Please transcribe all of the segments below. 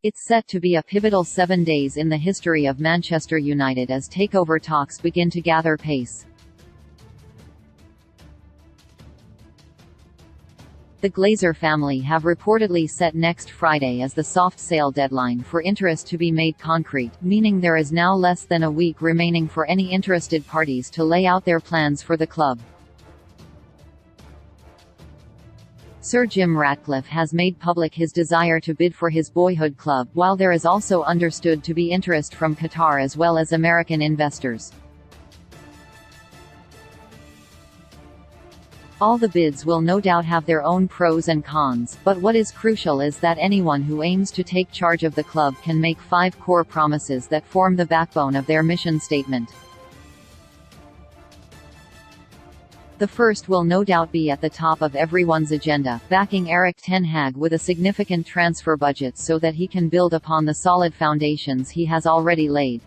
It's set to be a pivotal 7 days in the history of Manchester United as takeover talks begin to gather pace. The Glazer family have reportedly set next Friday as the soft sale deadline for interest to be made concrete, meaning there is now less than a week remaining for any interested parties to lay out their plans for the club. Sir Jim Ratcliffe has made public his desire to bid for his boyhood club, while there is also understood to be interest from Qatar as well as American investors. All the bids will no doubt have their own pros and cons, but what is crucial is that anyone who aims to take charge of the club can make 5 core promises that form the backbone of their mission statement. The first will no doubt be at the top of everyone's agenda, backing Erik ten Hag with a significant transfer budget so that he can build upon the solid foundations he has already laid.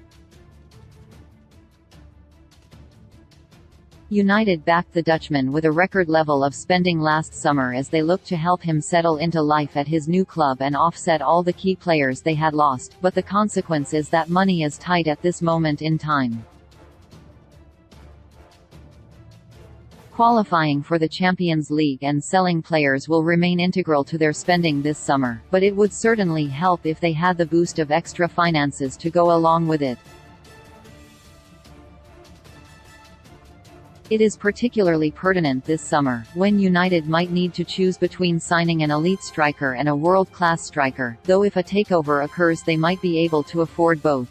United backed the Dutchman with a record level of spending last summer as they look to help him settle into life at his new club and offset all the key players they had lost, but the consequence is that money is tight at this moment in time. Qualifying for the Champions League and selling players will remain integral to their spending this summer, but it would certainly help if they had the boost of extra finances to go along with it. It is particularly pertinent this summer, when United might need to choose between signing an elite striker and a world-class striker, though if a takeover occurs they might be able to afford both.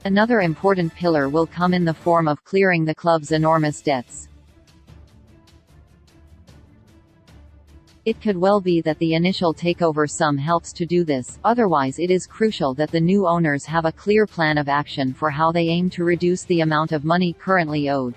Another important pillar will come in the form of clearing the club's enormous debts. It could well be that the initial takeover sum helps to do this, otherwise it is crucial that the new owners have a clear plan of action for how they aim to reduce the amount of money currently owed.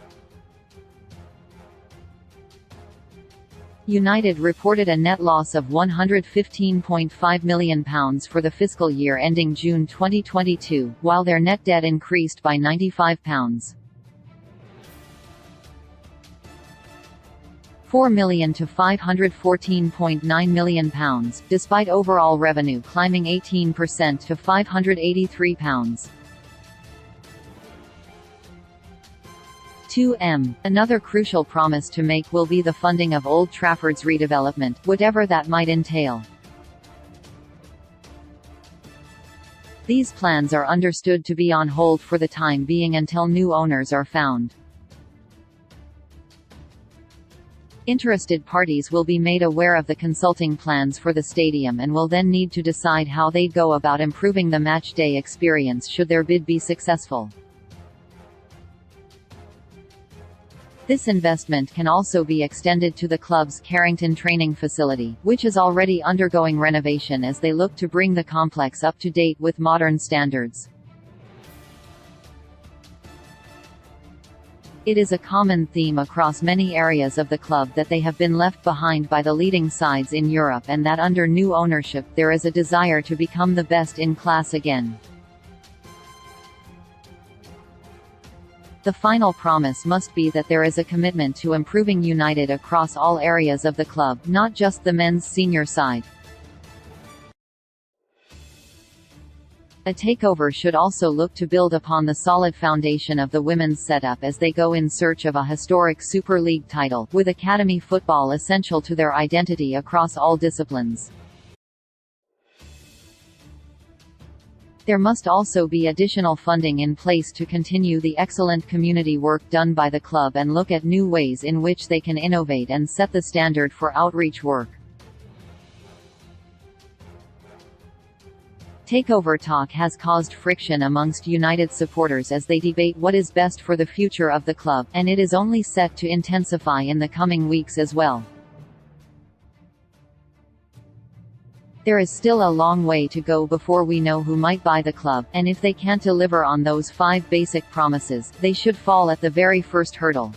United reported a net loss of £115.5 million for the fiscal year ending June 2022, while their net debt increased by £95.4 million to £514.9 million, despite overall revenue climbing 18% to £583. Another crucial promise to make will be the funding of Old Trafford's redevelopment, whatever that might entail. These plans are understood to be on hold for the time being until new owners are found. Interested parties will be made aware of the consulting plans for the stadium and will then need to decide how they'd go about improving the match-day experience should their bid be successful. This investment can also be extended to the club's Carrington training facility, which is already undergoing renovation as they look to bring the complex up to date with modern standards. It is a common theme across many areas of the club that they have been left behind by the leading sides in Europe and that under new ownership there is a desire to become the best in class again. The final promise must be that there is a commitment to improving United across all areas of the club, not just the men's senior side. A takeover should also look to build upon the solid foundation of the women's setup as they go in search of a historic Super League title, with academy football essential to their identity across all disciplines. There must also be additional funding in place to continue the excellent community work done by the club and look at new ways in which they can innovate and set the standard for outreach work. Takeover talk has caused friction amongst United supporters as they debate what is best for the future of the club, and it is only set to intensify in the coming weeks as well. There is still a long way to go before we know who might buy the club, and if they can't deliver on those 5 basic promises, they should fall at the very first hurdle.